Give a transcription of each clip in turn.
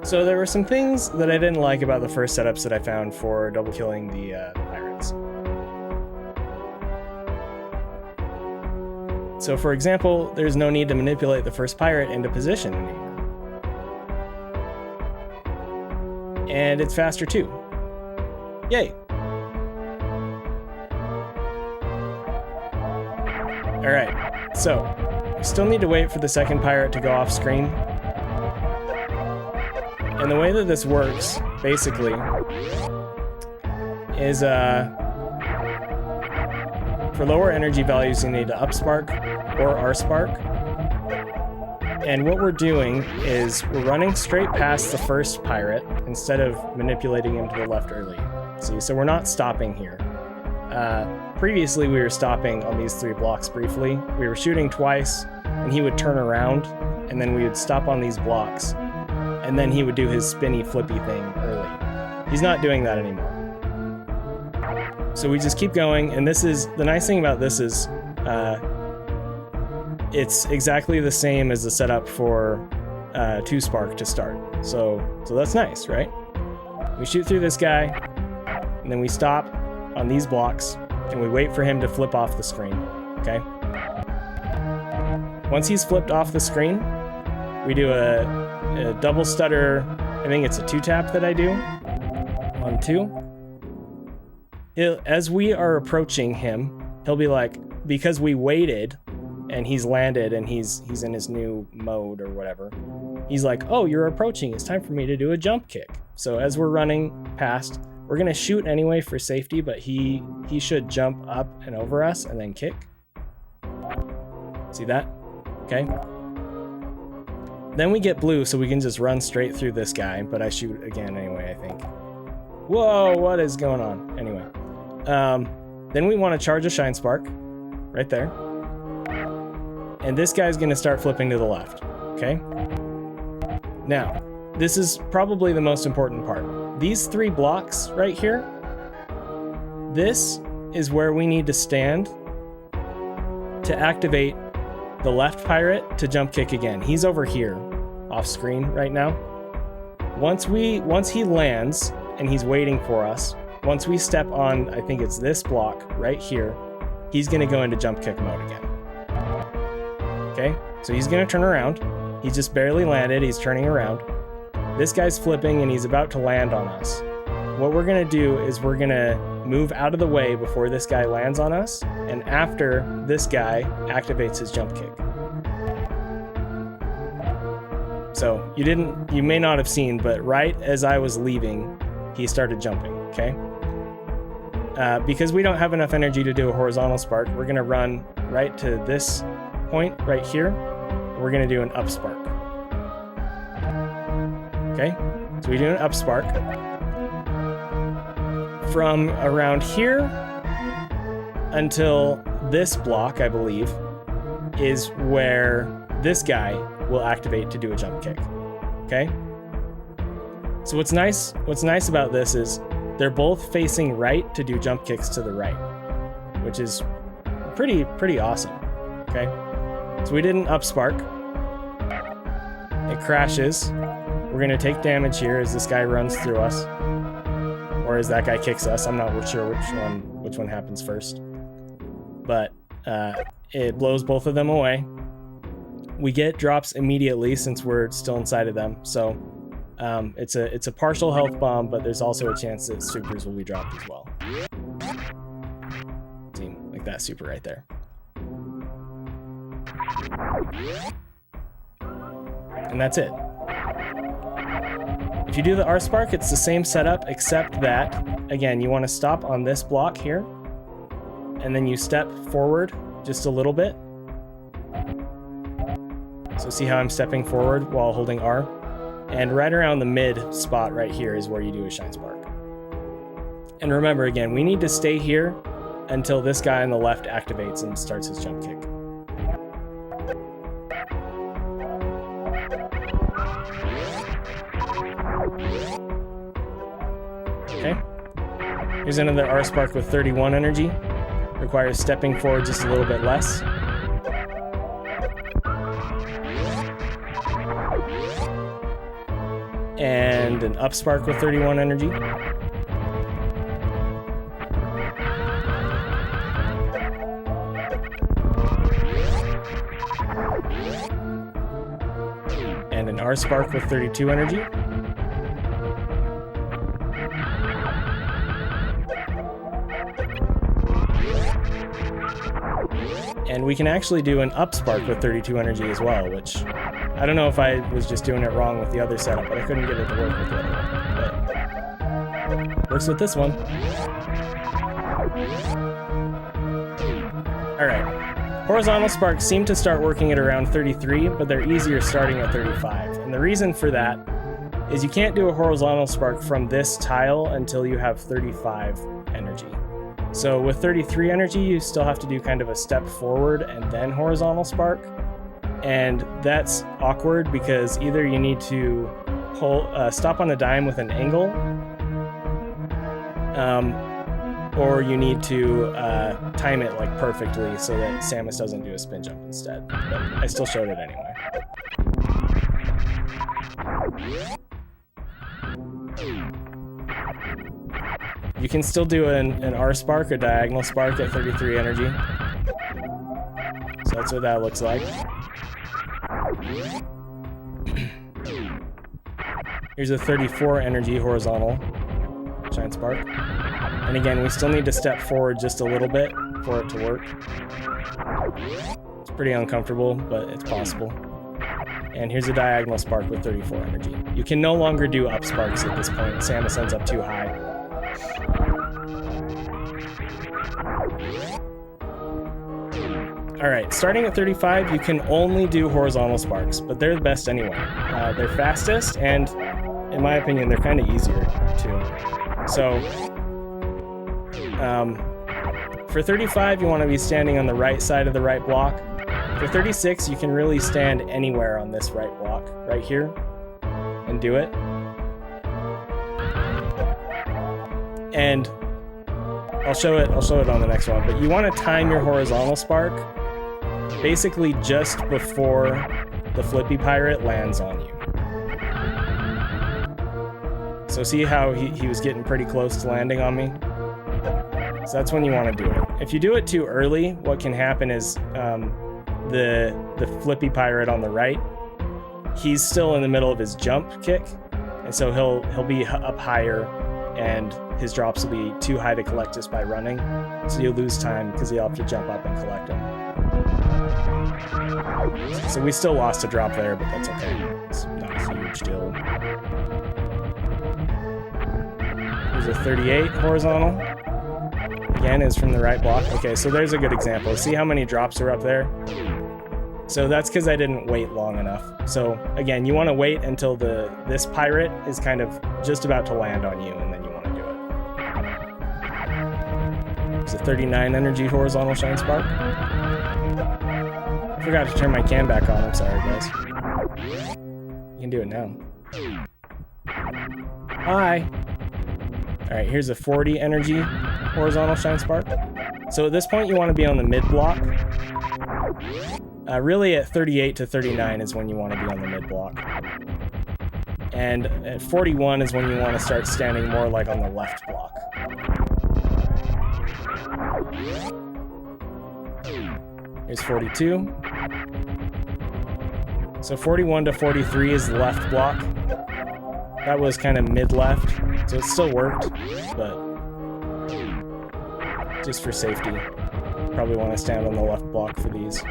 So there were some things that I didn't like about the first setups that I found for double killing the pirates. So for example, there's no need to manipulate the first pirate into position anymore. And it's faster too. Yay! Alright, so we still need to wait for the second pirate to go off screen. And the way that this works, basically, is for lower energy values you need to up spark or R spark. And what we're doing is we're running straight past the first pirate instead of manipulating him to the left early. See, so we're not stopping here. Previously we were stopping on these 3 blocks briefly. We were shooting twice and he would turn around and then we would stop on these blocks and then he would do his spinny flippy thing early. He's not doing that anymore. So we just keep going, and this is, the nice thing about this is it's exactly the same as the setup for 2 spark to start. So that's nice, right? We shoot through this guy, and then we stop on these blocks, and we wait for him to flip off the screen, okay? Once he's flipped off the screen, we do a double stutter. I think it's a 2-tap that I do on 2. As we are approaching him, he'll be like, because we waited and he's landed and he's in his new mode or whatever, he's like, oh, you're approaching, it's time for me to do a jump kick. So as we're running past, we're gonna shoot anyway for safety, but he should jump up and over us and then kick. See that? Okay. Then we get blue, so we can just run straight through this guy, but I shoot again anyway, I think. Whoa, what is going on? Anyway. Then we want to charge a shine spark right there. And this guy's going to start flipping to the left. Okay. Now, this is probably the most important part. These 3 blocks right here, this is where we need to stand to activate the left pirate to jump kick again. He's over here off screen right now. Once he lands and he's waiting for us, once we step on, I think it's this block right here, he's going to go into jump kick mode again. Okay, so he's going to turn around. He just barely landed. He's turning around. This guy's flipping and he's about to land on us. What we're going to do is we're going to move out of the way before this guy lands on us, and after this guy activates his jump kick. So you may not have seen, but right as I was leaving, he started jumping, okay? Because we don't have enough energy to do a horizontal spark, we're gonna run right to this point right here. We're gonna do an up spark. Okay, so we do an up spark. From around here until this block, I believe, is where this guy will activate to do a jump kick, okay? So what's nice about this is they're both facing right to do jump kicks to the right, which is pretty awesome, okay? So we did an up spark. It crashes. We're gonna take damage here as this guy runs through us, or as that guy kicks us. I'm not sure which one happens first, but it blows both of them away. We get drops immediately since we're still inside of them, so it's a partial health bomb, but there's also a chance that supers will be dropped as well. See, like that super right there. And that's it. If you do the R spark, it's the same setup, except that, again, you want to stop on this block here, and then you step forward just a little bit. So see how I'm stepping forward while holding R? And right around the mid spot right here is where you do a shine spark. And remember, again, we need to stay here until this guy on the left activates and starts his jump kick. Okay. Here's another R spark with 31 energy. Requires stepping forward just a little bit less. And an up spark with 31 energy. And an R spark with 32 energy. And we can actually do an up spark with 32 energy as well, which I don't know if I was just doing it wrong with the other setup, but I couldn't get it to work with the other one. But works with this one. Alright. Horizontal sparks seem to start working at around 33, but they're easier starting at 35. And the reason for that is you can't do a horizontal spark from this tile until you have 35 energy. So with 33 energy, you still have to do kind of a step forward and then horizontal spark. And that's awkward because either you need to stop on the dime with an angle, or you need to time it like perfectly so that Samus doesn't do a spin jump instead. But I still showed it anyway. You can still do an R spark, a diagonal spark at 33 energy. So that's what that looks like. Here's a 34 energy horizontal shine spark. And again, we still need to step forward just a little bit for it to work. It's pretty uncomfortable, but it's possible. And here's a diagonal spark with 34 energy. You can no longer do up sparks at this point. Samus ends up too high. Alright, starting at 35, you can only do horizontal sparks, but they're the best anyway. They're fastest, and in my opinion, they're kind of easier, too. So, for 35, you want to be standing on the right side of the right block. For 36, you can really stand anywhere on this right block, right here, and do it. And I'll show it on the next one, but you want to time your horizontal spark basically just before the flippy pirate lands on you. So see how he was getting pretty close to landing on me? So that's when you want to do it. If you do it too early, what can happen is the flippy pirate on the right, he's still in the middle of his jump kick, and so he'll be up higher, and his drops will be too high to collect just by running. So you'll lose time because you'll have to jump up and collect them. So we still lost a drop there, but that's okay. It's not a huge deal. Here's a 38 horizontal. Again, is from the right block. Okay, so there's a good example. See how many drops are up there? So that's because I didn't wait long enough. So again, you want to wait until this pirate is kind of just about to land on you, and then you want to do it. It's a 39 energy horizontal shine spark. I forgot to turn my cam back on. I'm sorry, guys. You can do it now. Hi. All right, here's a 40 energy horizontal shine spark. So at this point, you want to be on the mid block. Really at 38 to 39 is when you want to be on the mid block. And at 41 is when you want to start standing more like on the left block. Here's 42. So 41 to 43 is the left block. That was kind of mid-left, so it still worked, but just for safety, probably want to stand on the left block for these.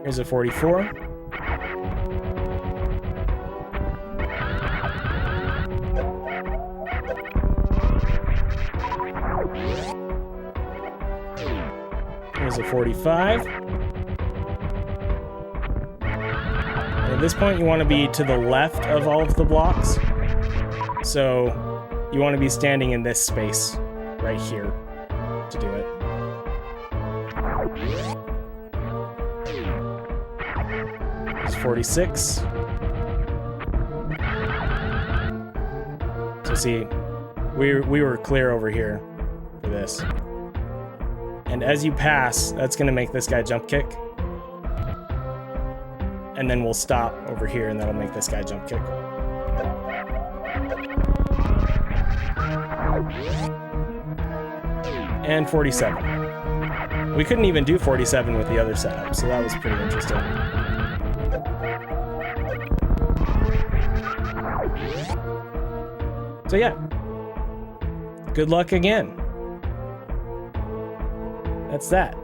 Here's a 44. Here's a 45. At this point, you want to be to the left of all of the blocks. So you want to be standing in this space right here to do it. There's 46. So see, we were clear over here for this. And as you pass, that's going to make this guy jump kick. And then we'll stop over here, and that'll make this guy jump kick. And 47. We couldn't even do 47 with the other setup, so that was pretty interesting. So yeah, good luck again. That's that.